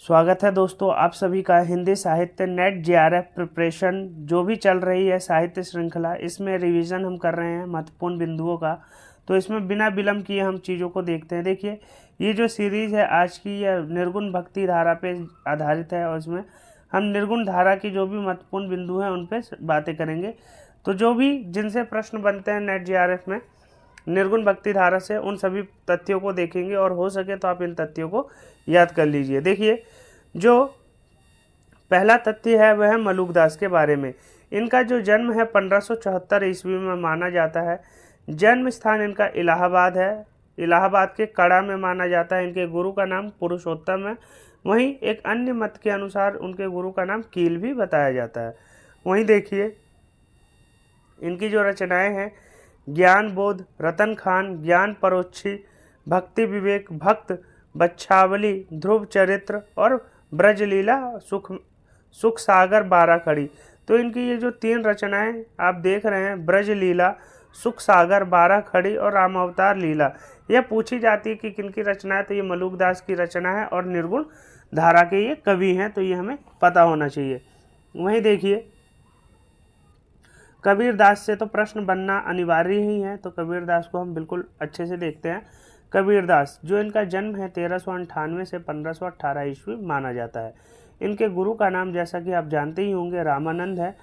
स्वागत है दोस्तों आप सभी का हिंदी साहित्य नेट जेआरएफ प्रिपरेशन जो भी चल रही है साहित्य श्रृंखला, इसमें रिवीजन हम कर रहे हैं महत्वपूर्ण बिंदुओं का। तो इसमें बिना विलंब किए हम चीज़ों को देखते हैं। देखिए, ये जो सीरीज़ है आज की, यह निर्गुण भक्ति धारा पे आधारित है और इसमें हम निर्गुण धारा की जो भी महत्वपूर्ण बिंदु हैं उन पर बातें करेंगे। तो जो भी जिनसे प्रश्न बनते हैं नेट जेआरएफ में निर्गुण भक्ति धारा से, उन सभी तथ्यों को देखेंगे और हो सके तो आप इन तथ्यों को याद कर लीजिए। देखिए, जो पहला तथ्य है वह है मलुकदास के बारे में। इनका जो जन्म है 1574 ईस्वी में माना जाता है। जन्म स्थान इनका इलाहाबाद है, इलाहाबाद के कड़ा में माना जाता है। इनके गुरु का नाम पुरुषोत्तम है। वहीं एक अन्य मत के अनुसार उनके गुरु का नाम कील भी बताया जाता है। वहीं देखिए, इनकी जो रचनाएं हैं ज्ञान बोध, रतन खान, ज्ञान परोक्षी, भक्ति विवेक, भक्त, बच्छावली, ध्रुव चरित्र और ब्रजलीला, सुख सागर, बारह खड़ी। तो इनकी ये जो तीन रचनाएं आप देख रहे हैं, ब्रजलीला, सुख सागर, बारह खड़ी और रामावतार लीला, यह पूछी जाती है कि किनकी रचना है, तो ये मलुकदास की रचना है और निर्गुण धारा के ये कवि हैं, तो ये हमें पता होना चाहिए। वहीं देखिए, कबीरदास से तो प्रश्न बनना अनिवार्य ही है, तो कबीरदास को हम बिल्कुल अच्छे से देखते हैं। कबीरदास जो इनका जन्म है 1398 से 1518 ईस्वी माना जाता है। इनके गुरु का नाम जैसा कि आप जानते ही होंगे रामानंद है।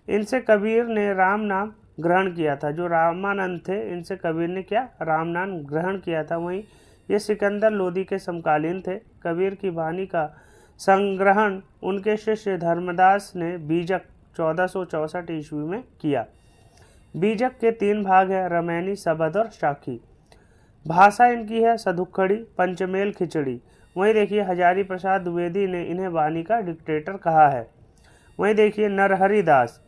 इनसे कबीर ने राम नाम ग्रहण किया था। जो रामानंद थे इनसे कबीर ने क्या राम नाम ग्रहण किया था। वहीं ये सिकंदर लोदी के समकालीन थे। कबीर की वाणी का संग्रहण उनके शिष्य धर्मदास ने बीजक 1464 ईस्वी में किया। बीजक के तीन भाग है, रमैनी, सबद और शाखी। भाषा इनकी है सदुक्खड़ी, पंचमेल, खिचड़ी। वहीं देखिए, हजारी प्रसाद द्विवेदी ने इन्हें वाणी का डिक्टेटर कहा है। वहीं देखिए, नरहरि दास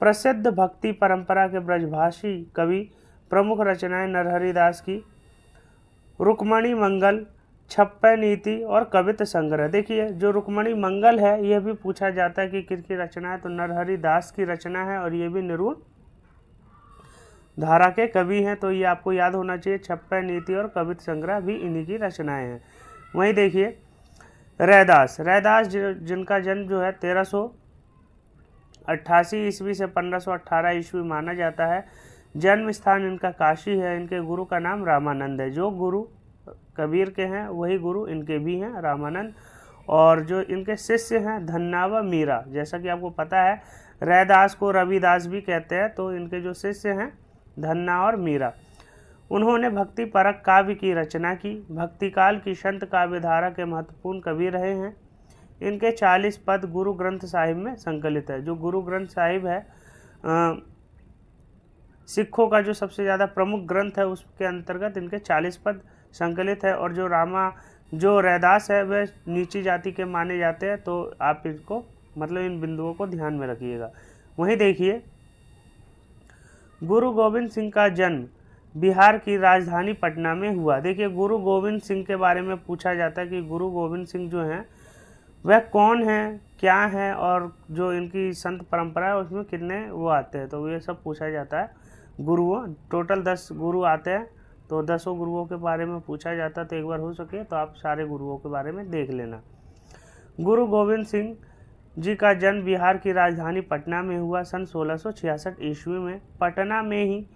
प्रसिद्ध भक्ति परंपरा के ब्रजभाषी कवि। प्रमुख रचनाएं नरहरि दास की रुक्मणी मंगल, छप्पै नीति और कवित्त संग्रह। देखिए, जो रुक्मणी मंगल है यह भी पूछा जाता है कि किसकी रचना है, तो नरहरि दास की रचना है और ये भी निर्गुण धारा के कवि हैं, तो ये आपको याद होना चाहिए। छप्पै नीति और कवित्त संग्रह भी इन्हीं की रचनाएं हैं। वहीं देखिए, रैदास जिनका जन्म जो है 1388 ईस्वी से 1518 ईस्वी माना जाता है। जन्म स्थान इनका काशी है। इनके गुरु का नाम रामानंद है। जो गुरु कबीर के हैं वही गुरु इनके भी हैं, रामानंद। और जो इनके शिष्य हैं धन्ना व मीरा। जैसा कि आपको पता है रैदास को रविदास भी कहते हैं, तो इनके जो शिष्य हैं धन्ना और मीरा। उन्होंने भक्ति परक काव्य की रचना की। भक्तिकाल की संत काव्य धारा के महत्वपूर्ण कवि रहे हैं। इनके 40 पद गुरु ग्रंथ साहिब में संकलित है। जो गुरु ग्रंथ साहिब है सिखों का जो सबसे ज़्यादा प्रमुख ग्रंथ है, उसके अंतर्गत इनके 40 पद संकलित है। और जो रैदास है वह नीची जाति के माने जाते हैं, तो आप इसको मतलब इन बिंदुओं को ध्यान में रखिएगा। वहीं देखिए, गुरु गोविंद सिंह का जन्म बिहार की राजधानी पटना में हुआ। देखिए, गुरु गोविंद सिंह के बारे में पूछा जाता है कि गुरु गोविंद सिंह जो हैं वह कौन है, क्या है, और जो इनकी संत परंपरा है उसमें कितने वो आते हैं, तो ये सब पूछा जाता है। गुरुओं टोटल 10 गुरु आते हैं, तो 10 गुरुओं के बारे में पूछा जाता है। तो एक बार हो सके तो आप सारे गुरुओं के बारे में देख लेना। गुरु गोविंद सिंह जी का जन्म बिहार की राजधानी पटना में हुआ सन 1666 ईस्वी में। पटना में ही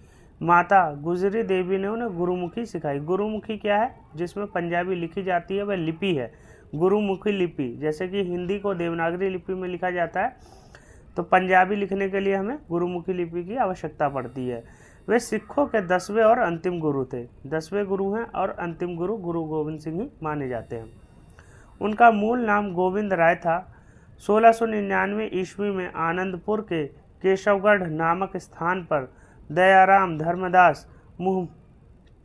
माता गुजरी देवी ने उन्हें गुरुमुखी सिखाई। गुरुमुखी क्या है, जिसमें पंजाबी लिखी जाती है, वह लिपि है गुरुमुखी लिपि। जैसे कि हिंदी को देवनागरी लिपि में लिखा जाता है, तो पंजाबी लिखने के लिए हमें गुरुमुखी लिपि की आवश्यकता पड़ती है। वे सिखों के 10वें और अंतिम गुरु थे। 10वें गुरु हैं और अंतिम गुरु गुरु गोविंद सिंह ही माने जाते हैं। उनका मूल नाम गोविंद राय था। 1699 ईस्वी में आनंदपुर के केशवगढ़ नामक स्थान पर दयाराम, धर्मदास,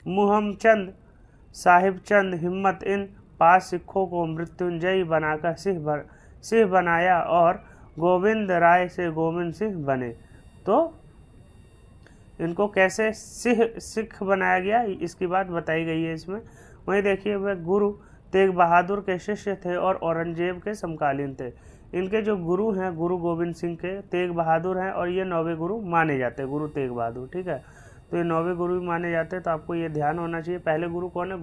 मुहम्मचंद, साहिबचंद, हिम्मत इन 5 सिखों को मृत्युंजयी बनाकर सिंह बनाया और गोविंद राय से गोविंद सिंह बने। तो इनको कैसे सिख बनाया गया, इसकी बात बताई गई है इसमें। वहीं देखिए, वह गुरु तेग बहादुर के शिष्य थे और औरंगजेब के समकालीन थे। इनके जो गुरु हैं गुरु गोविंद सिंह के तेग बहादुर हैं और ये 9वें गुरु माने जाते हैं, गुरु तेग बहादुर। ठीक है, तो ये 9वें गुरु भी माने जाते हैं, तो आपको ये ध्यान होना चाहिए। पहले गुरु कौन है?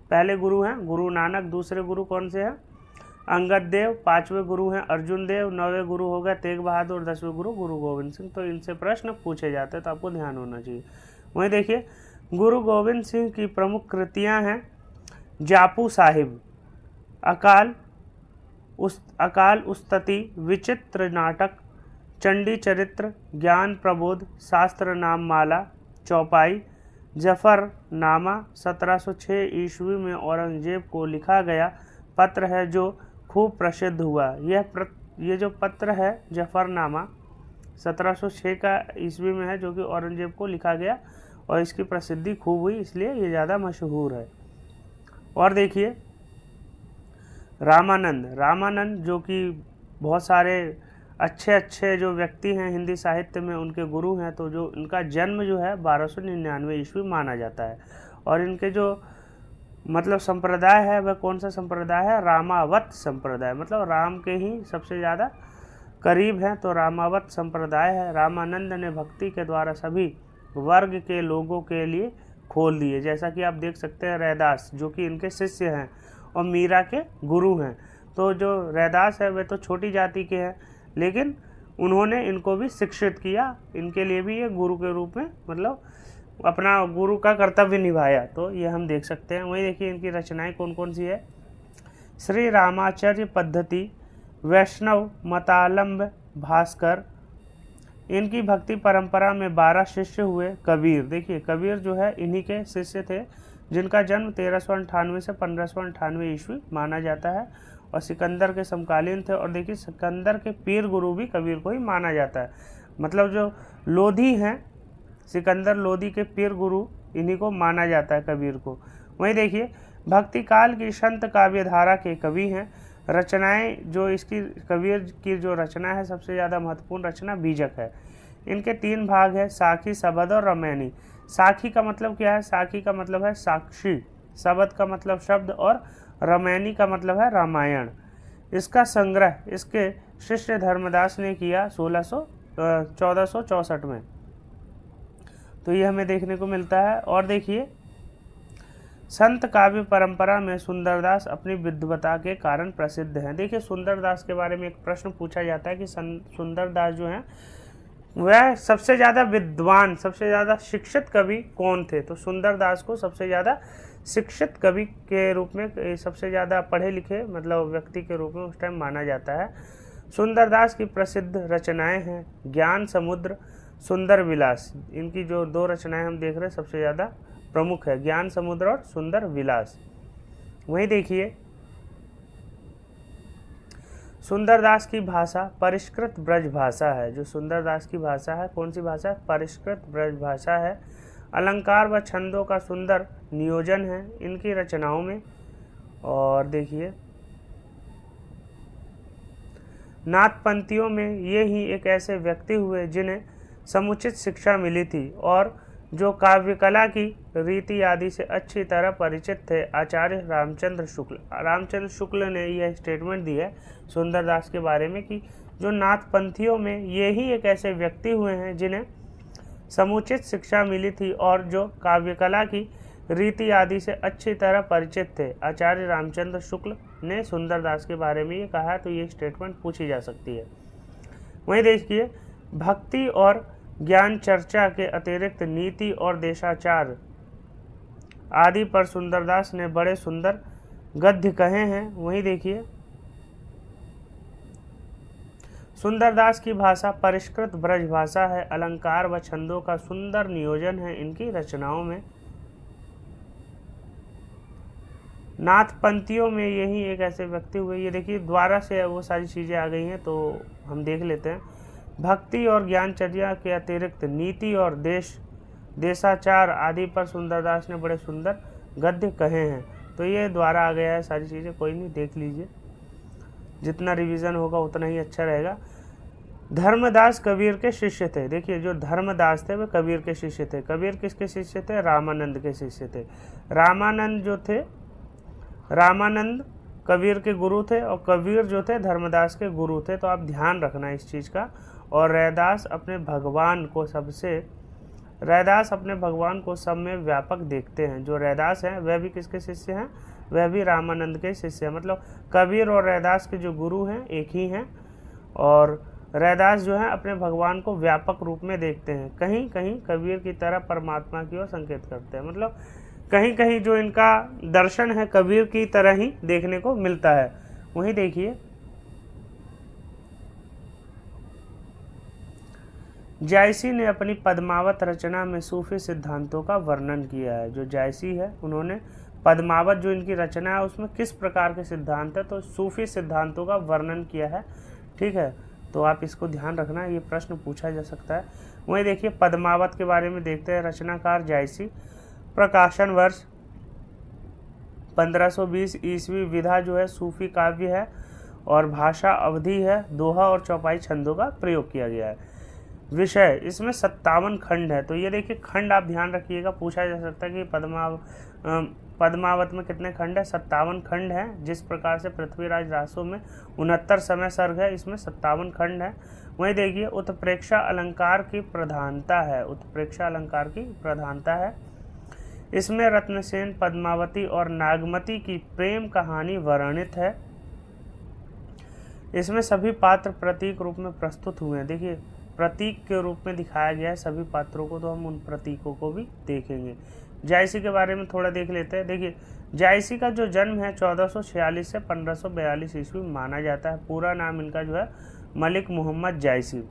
पहले गुरु हैं गुरु नानक। दूसरे गुरु कौन से हैं? अंगद देव। 5वें गुरु हैं अर्जुन देव। 9वें गुरु हो गए तेग बहादुर। 10वें गुरु गुरु गोविंद सिंह। तो इनसे प्रश्न पूछे जाते हैं, तो आपको ध्यान होना चाहिए। वहीं देखिए गुरु गोविंद सिंह की प्रमुख कृतियां हैं जापू साहिब, अकाल उस्तति, विचित्र नाटक, चंडी चरित्र, ज्ञान प्रबोध, शास्त्र नाम माला, चौपाई, जफरनामा 1706 ईस्वी में औरंगजेब को लिखा गया पत्र है जो खूब प्रसिद्ध हुआ। ये जो पत्र है जफरनामा 1706 का ईस्वी में है, जो कि औरंगजेब को लिखा गया और इसकी प्रसिद्धि खूब हुई, इसलिए ये ज़्यादा मशहूर है। और देखिए रामानंद जो कि बहुत सारे अच्छे जो व्यक्ति हैं हिंदी साहित्य में उनके गुरु हैं, तो जो इनका जन्म जो है 1299 ईस्वी माना जाता है। और इनके जो मतलब संप्रदाय है वह कौन सा संप्रदाय है? रामावत संप्रदाय, मतलब राम के ही सबसे ज़्यादा करीब हैं, तो रामावत संप्रदाय है। रामानंद ने भक्ति के द्वारा सभी वर्ग के लोगों के लिए खोल दिए, जैसा कि आप देख सकते हैं रैदास जो कि इनके शिष्य हैं और मीरा के गुरु हैं। तो जो रैदास है वे तो छोटी जाति के हैं, लेकिन उन्होंने इनको भी शिक्षित किया, इनके लिए भी ये गुरु के रूप में मतलब अपना गुरु का कर्तव्य निभाया, तो ये हम देख सकते हैं। वही देखिए इनकी रचनाएं कौन कौन सी है? श्री रामाचार्य पद्धति, वैष्णव मतालंब, भास्कर। इनकी भक्ति परंपरा में 12 शिष्य हुए। कबीर, देखिए कबीर जो है इन्हीं के शिष्य थे, जिनका जन्म 1398 से 1598 ईस्वी माना जाता है और सिकंदर के समकालीन थे। और देखिए सिकंदर के पीर गुरु भी कबीर को ही माना जाता है, मतलब जो लोधी हैं सिकंदर लोधी के पीर गुरु इन्हीं को माना जाता है कबीर को। वहीं देखिए भक्ति काल की संत काव्य धारा के कवि हैं। रचनाएं जो इसकी कबीर की जो रचना है सबसे ज़्यादा महत्वपूर्ण रचना बीजक है। इनके 3 भाग है, साखी, शबद और रामायणी। साखी का मतलब क्या है? साखी का मतलब है साक्षी, शबद का मतलब शब्द और रामायणी का मतलब है रामायण। इसका संग्रह इसके शिष्य धर्मदास ने किया 1464 में, तो ये हमें देखने को मिलता है। और देखिए संत काव्य परंपरा में सुंदरदास अपनी विद्वता के कारण प्रसिद्ध हैं। देखिए सुंदरदास के बारे में एक प्रश्न पूछा जाता है कि सुंदरदास जो हैं वह सबसे ज़्यादा विद्वान, सबसे ज़्यादा शिक्षित कवि कौन थे? तो सुंदरदास को सबसे ज़्यादा शिक्षित कवि के रूप में, सबसे ज़्यादा पढ़े लिखे मतलब व्यक्ति के रूप में उस टाइम माना जाता है। सुंदरदास की प्रसिद्ध रचनाएं हैं ज्ञान समुद्र, सुंदर विलास। इनकी जो 2 रचनाएं हम देख रहे हैं सबसे ज़्यादा प्रमुख है, ज्ञान समुद्र और सुंदर विलास। वहीं देखिए सुंदरदास की भाषा परिष्कृत ब्रज भाषा है। जो सुंदरदास की भाषा है कौन सी भाषा है? परिष्कृत ब्रज भाषा है। अलंकार व छंदों का सुंदर नियोजन है इनकी रचनाओं में। और देखिए नाथपंथियों में ये ही एक ऐसे व्यक्ति हुए जिन्हें समुचित शिक्षा मिली थी और जो काव्य कला की रीति आदि से अच्छी तरह परिचित थे। आचार्य रामचंद्र शुक्ल ने यह स्टेटमेंट दी है सुंदरदास के बारे में कि जो नाथपंथियों में ये ही एक ऐसे व्यक्ति हुए हैं जिन्हें समुचित शिक्षा मिली थी और जो काव्य कला की रीति आदि से अच्छी तरह परिचित थे। आचार्य रामचंद्र शुक्ल ने सुंदरदास के बारे में ये कहा, तो ये स्टेटमेंट पूछी जा सकती है। वहीं देखिए भक्ति और ज्ञान चर्चा के अतिरिक्त नीति और देशाचार आदि पर सुंदरदास ने बड़े सुंदर गद्य कहे हैं। वहीं देखिए सुंदरदास की भाषा परिष्कृत ब्रज भाषा है। अलंकार व छंदों का सुंदर नियोजन है इनकी रचनाओं में। नाथपंथियों में यही एक ऐसे व्यक्ति हुए, ये देखिए द्वारा से वो सारी चीज़ें आ गई हैं, तो हम देख लेते हैं। भक्ति और ज्ञानचर्या के अतिरिक्त नीति और देशाचार आदि पर सुंदरदास ने बड़े सुंदर गद्य कहे हैं। तो ये द्वारा आ गया है सारी चीज़ें, कोई नहीं देख लीजिए, जितना रिवीजन होगा उतना ही अच्छा रहेगा। धर्मदास कबीर के शिष्य थे। देखिए जो धर्मदास थे वे कबीर के शिष्य थे। कबीर किसके शिष्य थे? रामानंद के शिष्य थे। रामानंद जो थे, रामानंद कबीर के गुरु थे और कबीर जो थे धर्मदास के गुरु थे। तो आप ध्यान रखना इस चीज़ का। और रैदास अपने भगवान को सबसे रैदास अपने भगवान को सब में व्यापक देखते हैं। जो रैदास हैं वह भी किसके शिष्य हैं? वह भी रामानंद के शिष्य हैं। मतलब कबीर और रैदास के जो गुरु हैं एक ही हैं। और रैदास जो है अपने भगवान को व्यापक रूप में देखते हैं, कहीं कहीं कबीर की तरह परमात्मा की ओर संकेत करते हैं। मतलब कहीं कहीं जो इनका दर्शन है कबीर की तरह ही देखने को मिलता है। वहीं देखिए जायसी ने अपनी पद्मावत रचना में सूफी सिद्धांतों का वर्णन किया है। जो जायसी है उन्होंने पद्मावत जो इनकी रचना है उसमें किस प्रकार के सिद्धांत है, तो सूफी सिद्धांतों का वर्णन किया है। ठीक है, तो आप इसको ध्यान रखना, ये प्रश्न पूछा जा सकता है। वहीं देखिए पद्मावत के बारे में देखते हैं। रचनाकार जायसी, प्रकाशन वर्ष 1520 ईस्वी, विधा जो है सूफी काव्य है और भाषा अवधि है, दोहा और चौपाई छंदों का प्रयोग किया गया है। विषय इसमें 57 खंड है। तो ये देखिए खंड आप ध्यान रखिएगा, पूछा जा सकता है कि पद्मावत में कितने खंड है? 57 खंड है। जिस प्रकार से पृथ्वीराज रासों में 69 समय सर्ग है, इसमें 57 खंड है। वहीं देखिए उत्प्रेक्षा अलंकार की प्रधानता है, उत्प्रेक्षा अलंकार की प्रधानता है। इसमें रत्नसेन, पद्मावती और नागमती की प्रेम कहानी वर्णित है। इसमें सभी पात्र प्रतीक रूप में प्रस्तुत हुए हैं। देखिए प्रतीक के रूप में दिखाया गया है सभी पात्रों को, तो हम उन प्रतीकों को भी देखेंगे। जायसी के बारे में थोड़ा देख लेते हैं। देखिए जायसी का जो जन्म है 1446 से 1542 ईस्वी माना जाता है। पूरा नाम इनका जो है मलिक मोहम्मद जायसी।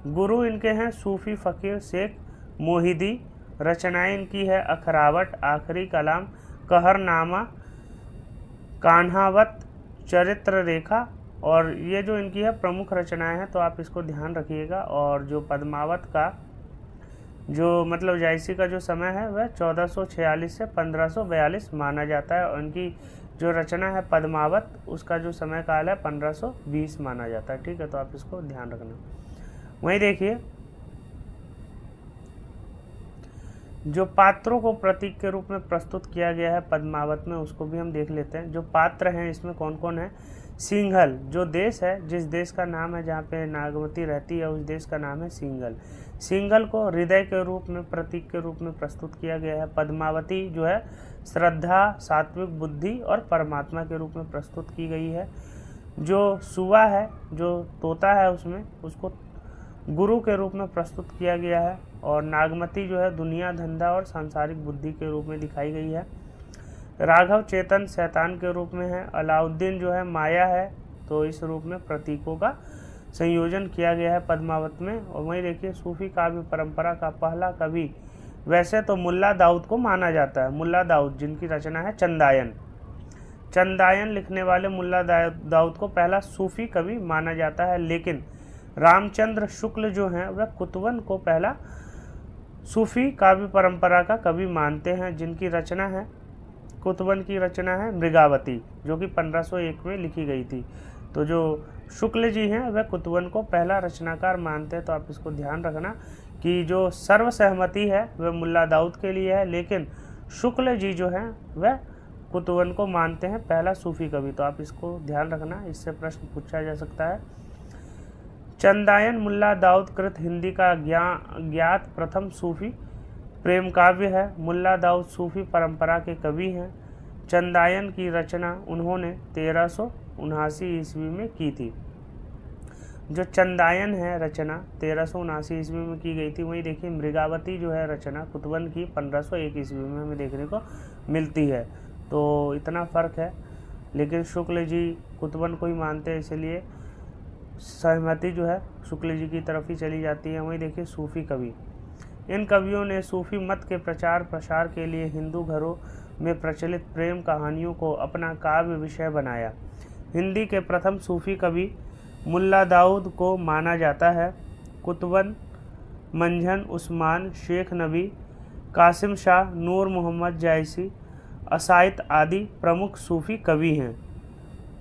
गुरु इनके हैं सूफी फ़कीर शेख मोहिदी। रचनाएं इनकी है अखरावट, आखिरी कलाम, कहरनामा, कान्हावत, चरित्र रेखा, और ये जो इनकी है प्रमुख रचनाएं हैं, तो आप इसको ध्यान रखिएगा। और जो पद्मावत का जो मतलब जायसी का जो समय है वह 1446 से 1542 माना जाता है, और इनकी जो रचना है पद्मावत उसका जो समय काल है 1520 माना जाता है। ठीक है, तो आप इसको ध्यान रखना। वहीं देखिए जो पात्रों को प्रतीक के रूप में प्रस्तुत किया गया है पद्मावत में, उसको भी हम देख लेते हैं। जो पात्र हैं इसमें कौन कौन है? सिंघल, जो देश है, जिस देश का नाम है जहाँ पे नागवती रहती है, उस देश का नाम है सिंघल। सिंघल को हृदय के रूप में, प्रतीक के रूप में प्रस्तुत किया गया है। पद्मावती जो है श्रद्धा, सात्विक बुद्धि और परमात्मा के रूप में प्रस्तुत की गई है। जो सुआ है, जो तोता है, उसमें उसको गुरु के रूप में प्रस्तुत किया गया है। और नागमती जो है दुनिया, धंधा और सांसारिक बुद्धि के रूप में दिखाई गई है। राघव चेतन शैतान के रूप में है। अलाउद्दीन जो है माया है। तो इस रूप में प्रतीकों का संयोजन किया गया है पद्मावत में। और वहीं देखिए सूफी काव्य परंपरा का पहला कवि वैसे तो मुल्ला दाऊद को माना जाता है। मुल्ला दाऊद जिनकी रचना है चंदायन। चंदायन लिखने वाले मुल्ला दाऊद को पहला सूफी कवि माना जाता है, लेकिन रामचंद्र शुक्ल जो हैं वह कुतवन को पहला सूफी काव्य परंपरा का कवि मानते हैं, जिनकी रचना है कुतवन की रचना है मृगावती, जो कि 1501 में लिखी गई थी। तो जो शुक्ल जी हैं वह कुतवन को पहला रचनाकार मानते हैं। तो आप इसको ध्यान रखना कि जो सर्वसहमति है वह मुल्ला दाऊद के लिए है, लेकिन शुक्ल जी जो हैं वह कुतवन को मानते हैं पहला सूफी कवि। तो आप इसको ध्यान रखना, इससे प्रश्न पूछा जा सकता है। चंदायन मुल्ला दाऊद कृत हिंदी का ज्ञात प्रथम सूफी प्रेम काव्य है। मुल्ला दाऊद सूफी परंपरा के कवि हैं। चंदायन की रचना उन्होंने 1379 ईस्वी में की थी। जो चंदायन है रचना 1379 ईस्वी में की गई थी। वहीं देखिए मृगावती जो है रचना कुतवन की 1501 ईस्वी में हमें देखने को मिलती है। तो इतना फ़र्क है, लेकिन शुक्ल जी कुतवन को ही मानते हैं, इसलिए सहमति जो है शुक्ल जी की तरफ ही चली जाती है। वहीं देखिए सूफी कवि, इन कवियों ने सूफी मत के प्रचार प्रसार के लिए हिंदू घरों में प्रचलित प्रेम कहानियों को अपना काव्य विषय बनाया। हिंदी के प्रथम सूफी कवि मुल्ला दाऊद को माना जाता है। कुतवन, मंझन उस्मान, शेख नबी, कासिम शाह, नूर मोहम्मद जायसी, असाइत आदि प्रमुख सूफी कवि हैं।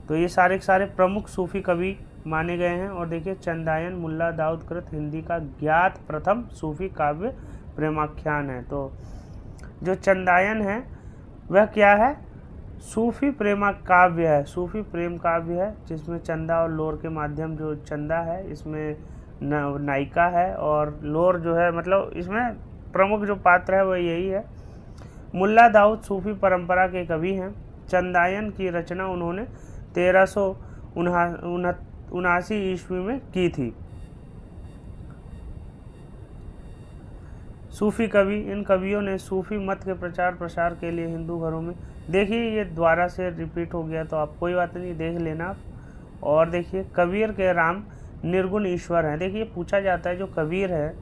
तो ये सारे के सारे प्रमुख सूफी कवि माने गए हैं। और देखिए चंदायन मुल्ला दाऊद कृत हिंदी का ज्ञात प्रथम सूफी काव्य प्रेमाख्यान है। तो जो चंदायन है वह क्या है? सूफी प्रेमा काव्य है, सूफी प्रेम काव्य है, जिसमें चंदा और लोर के माध्यम, जो चंदा है इसमें नायिका है और लोर जो है मतलब इसमें प्रमुख जो पात्र है वह यही है। मुल्ला दाऊद सूफी परंपरा के कवि हैं। चंदायन की रचना उन्होंने 1379 ईस्वी में की थी। सूफी कवि, इन कवियों ने सूफी मत के प्रचार प्रसार के लिए हिंदू घरों में, देखिए ये दोबारा से रिपीट हो गया तो आप कोई बात नहीं, देख लेना आप। और देखिए कबीर के राम निर्गुण ईश्वर हैं। देखिए पूछा जाता है जो कबीर है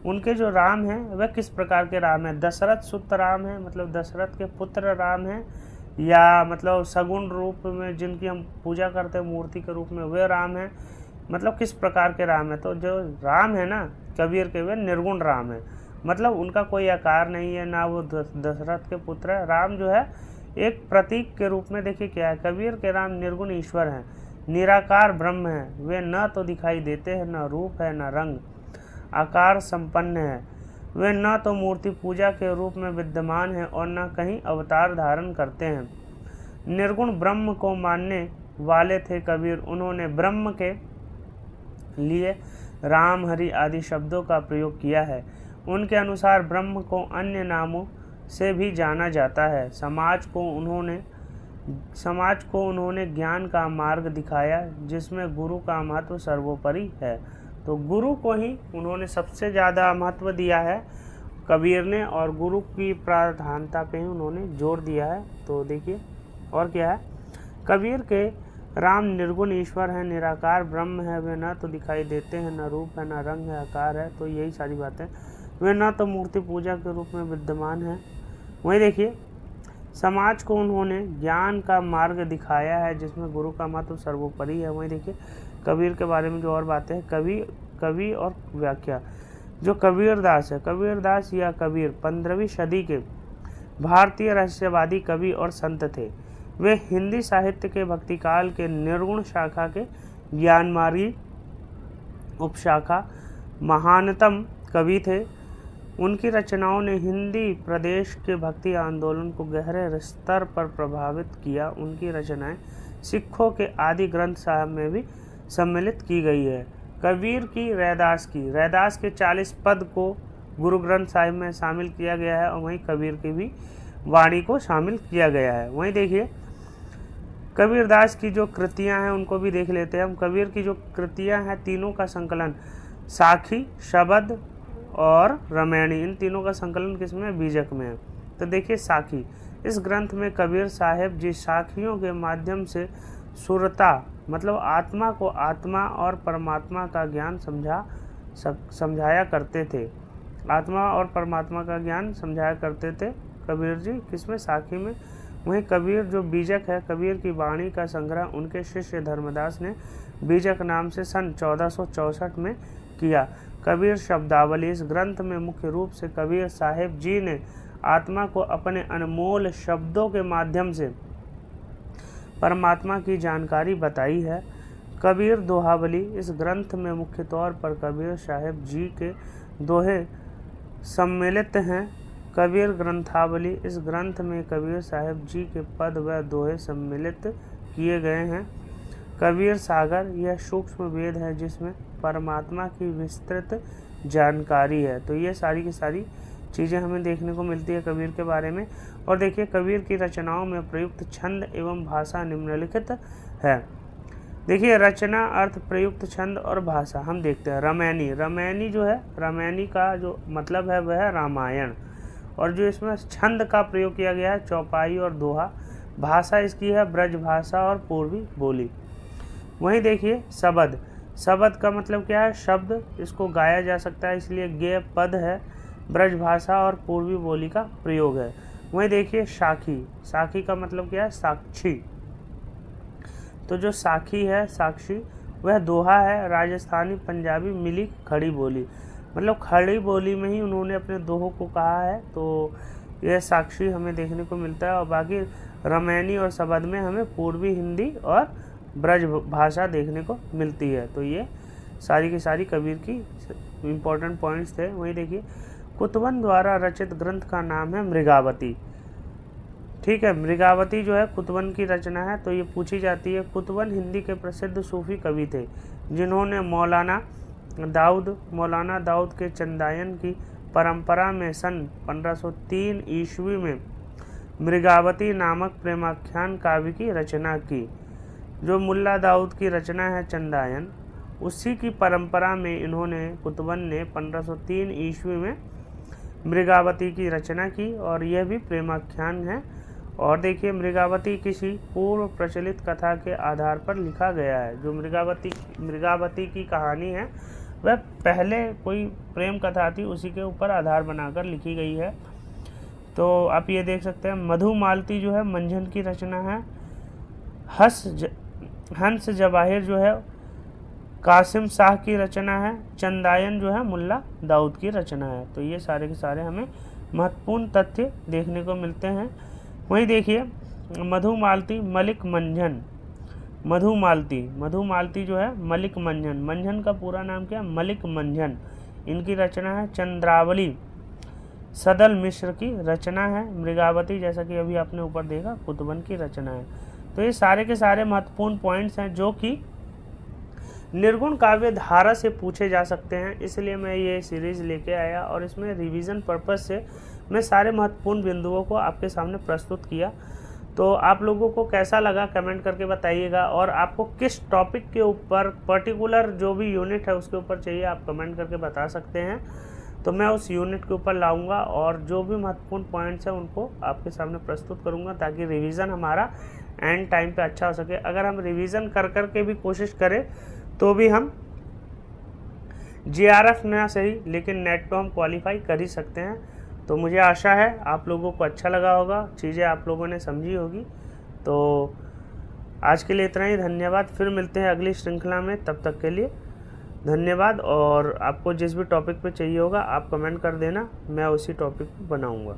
उनके जो राम हैं वह किस प्रकार के राम हैं। दशरथ सुत राम है, मतलब दशरथ के पुत्र राम हैं, या मतलब सगुण रूप में जिनकी हम पूजा करते हैं मूर्ति के रूप में वे राम हैं, मतलब किस प्रकार के राम है। तो जो राम है ना कबीर के, वे निर्गुण राम है, मतलब उनका कोई आकार नहीं है, ना वो दशरथ के पुत्र है। राम जो है एक प्रतीक के रूप में, देखिए क्या है, कबीर के राम निर्गुण ईश्वर हैं, निराकार ब्रह्म है, वे न तो दिखाई देते हैं, न रूप है, न रंग, आकार संपन्न है, वे न तो मूर्ति पूजा के रूप में विद्यमान है और न कहीं अवतार धारण करते हैं। निर्गुण ब्रह्म को मानने वाले थे कबीर। उन्होंने ब्रह्म के लिए राम, हरि आदि शब्दों का प्रयोग किया है। उनके अनुसार ब्रह्म को अन्य नामों से भी जाना जाता है। समाज को उन्होंने ज्ञान का मार्ग दिखाया, जिसमें गुरु का महत्व सर्वोपरि है। तो गुरु को ही उन्होंने सबसे ज़्यादा महत्व दिया है कबीर ने, और गुरु की प्राधान्यता पे ही उन्होंने जोर दिया है। तो देखिए और क्या है, कबीर के राम निर्गुण ईश्वर है, निराकार ब्रह्म है, वे न तो दिखाई देते हैं, न रूप है, न रंग है, आकार है। तो यही सारी बातें, वे न तो मूर्ति पूजा के रूप में विद्यमान है। वहीं देखिए समाज को उन्होंने ज्ञान का मार्ग दिखाया है, जिसमें गुरु का महत्व सर्वोपरि है। वहीं देखिए कबीर के बारे में जो और बातें हैं, कवि और व्याख्या। जो कबीरदास है, कबीरदास या कबीर 15वीं सदी के भारतीय रहस्यवादी कवि और संत थे। वे हिंदी साहित्य के भक्तिकाल के निर्गुण शाखा के ज्ञानमार्गी उपशाखा महानतम कवि थे। उनकी रचनाओं ने हिंदी प्रदेश के भक्ति आंदोलन को गहरे स्तर पर प्रभावित किया। उनकी रचनाएं सिखों के आदि ग्रंथ साहब में भी सम्मिलित की गई है। कबीर की रैदास के 40 पद को गुरु ग्रंथ साहिब में शामिल किया गया है, और वहीं कबीर की भी वाणी को शामिल किया गया है। वहीं देखिए कबीरदास की जो कृतियां हैं उनको भी देख लेते हैं हम। कबीर की जो कृतियां हैं तीनों का संकलन, साखी, शबद और रामायणी, इन तीनों का संकलन किसमें, बीजक में है। तो देखिए साखी, इस ग्रंथ में कबीर साहब जी साखियों के माध्यम से सुरता मतलब आत्मा को आत्मा और परमात्मा का ज्ञान समझाया करते थे। आत्मा और परमात्मा का ज्ञान समझाया करते थे कबीर जी, किसमें, साखी में। वहीं कबीर जो बीजक है, कबीर की वाणी का संग्रह उनके शिष्य धर्मदास ने बीजक नाम से सन 1464 में किया। कबीर शब्दावली, इस ग्रंथ में मुख्य रूप से कबीर साहिब जी ने आत्मा को अपने अनमोल शब्दों के माध्यम से परमात्मा की जानकारी बताई है। कबीर दोहावली, इस ग्रंथ में मुख्य तौर पर कबीर साहिब जी के दोहे सम्मिलित हैं। कबीर ग्रंथावली, इस ग्रंथ में कबीर साहिब जी के पद व दोहे सम्मिलित किए गए हैं। कबीर सागर, यह सूक्ष्म वेद है जिसमें परमात्मा की विस्तृत जानकारी है। तो ये सारी की सारी चीज़ें हमें देखने को मिलती है कबीर के बारे में। और देखिए कबीर की रचनाओं में प्रयुक्त छंद एवं भाषा निम्नलिखित है। देखिए रचना, अर्थ, प्रयुक्त छंद और भाषा हम देखते हैं। रामायणी जो है, रामायणी का जो मतलब है वह है रामायण, और जो इसमें छंद का प्रयोग किया गया है चौपाई और दोहा। भाषा इसकी है ब्रज भाषा और पूर्वी बोली। वहीं देखिए शबद का मतलब क्या है, शब्द, इसको गाया जा सकता है, इसलिए गेय पद है। ब्रज भाषा और पूर्वी बोली का प्रयोग है। वहीं देखिए साखी का मतलब क्या है, साक्षी। तो जो साखी है, साक्षी, वह दोहा है, राजस्थानी पंजाबी मिली खड़ी बोली, मतलब खड़ी बोली में ही उन्होंने अपने दोहों को कहा है। तो यह साक्षी हमें देखने को मिलता है। और बाकी रामायणी और शबद में हमें पूर्वी हिंदी और ब्रज भाषा देखने को मिलती है। तो ये सारी की सारी कबीर की इम्पोर्टेंट पॉइंट्स थे। वहीं देखिए कुतवन द्वारा रचित ग्रंथ का नाम है मृगावती। ठीक है, मृगावती जो है कुतवन की रचना है। तो ये पूछी जाती है। कुतवन हिंदी के प्रसिद्ध सूफी कवि थे, जिन्होंने मौलाना दाऊद के चंदायन की परंपरा में सन 1503 ईस्वी में मृगावती नामक प्रेमाख्यान काव्य की रचना की। जो मुल्ला दाऊद की रचना है चंदायन, उसी की परंपरा में इन्होंने कुतुबन ने 1503 ईस्वी में मृगावती की रचना की और यह भी प्रेमाख्यान है। और देखिए, मृगावती किसी पूर्व प्रचलित कथा के आधार पर लिखा गया है। जो मृगावती की कहानी है वह पहले कोई प्रेम कथा थी, उसी के ऊपर आधार बनाकर लिखी गई है। तो आप ये देख सकते हैं, मधुमालती जो है मंझन की रचना है। हंस जवाहिर जो है कासिम शाह की रचना है। चंदायन जो है मुल्ला दाऊद की रचना है। तो ये सारे के सारे हमें महत्वपूर्ण तथ्य देखने को मिलते हैं। वहीं देखिए, मधुमालती मलिक मंझन, मधुमालती जो है मलिक मंझन, मंझन का पूरा नाम क्या है? मलिक मंझन। इनकी रचना है। चंद्रावली सदल मिश्र की रचना है। मृगावती जैसा कि अभी आपने ऊपर देखा कुतुबन की रचना है। तो ये सारे के सारे महत्वपूर्ण पॉइंट्स हैं जो कि निर्गुण काव्य धारा से पूछे जा सकते हैं, इसलिए मैं ये सीरीज लेके आया और इसमें रिवीजन पर्पस से मैं सारे महत्वपूर्ण बिंदुओं को आपके सामने प्रस्तुत किया। तो आप लोगों को कैसा लगा कमेंट करके बताइएगा, और आपको किस टॉपिक के ऊपर पर्टिकुलर जो भी यूनिट है उसके ऊपर चाहिए आप कमेंट करके बता सकते हैं। तो मैं उस यूनिट के ऊपर लाऊंगा और जो भी महत्वपूर्ण पॉइंट्स हैं उनको आपके सामने प्रस्तुत करूंगा, ताकि रिवीजन हमारा एंड टाइम पे अच्छा हो सके। अगर हम रिवीजन कर के भी कोशिश करें तो भी हम JRF ना सही लेकिन नेट पे हम क्वालिफाई कर ही सकते हैं। तो मुझे आशा है आप लोगों को अच्छा लगा होगा, चीज़ें आप लोगों ने समझी होगी। तो आज के लिए इतना ही, धन्यवाद। फिर मिलते हैं अगली श्रृंखला में, तब तक के लिए धन्यवाद। और आपको जिस भी टॉपिक पे चाहिए होगा आप कमेंट कर देना, मैं उसी टॉपिक पे बनाऊंगा।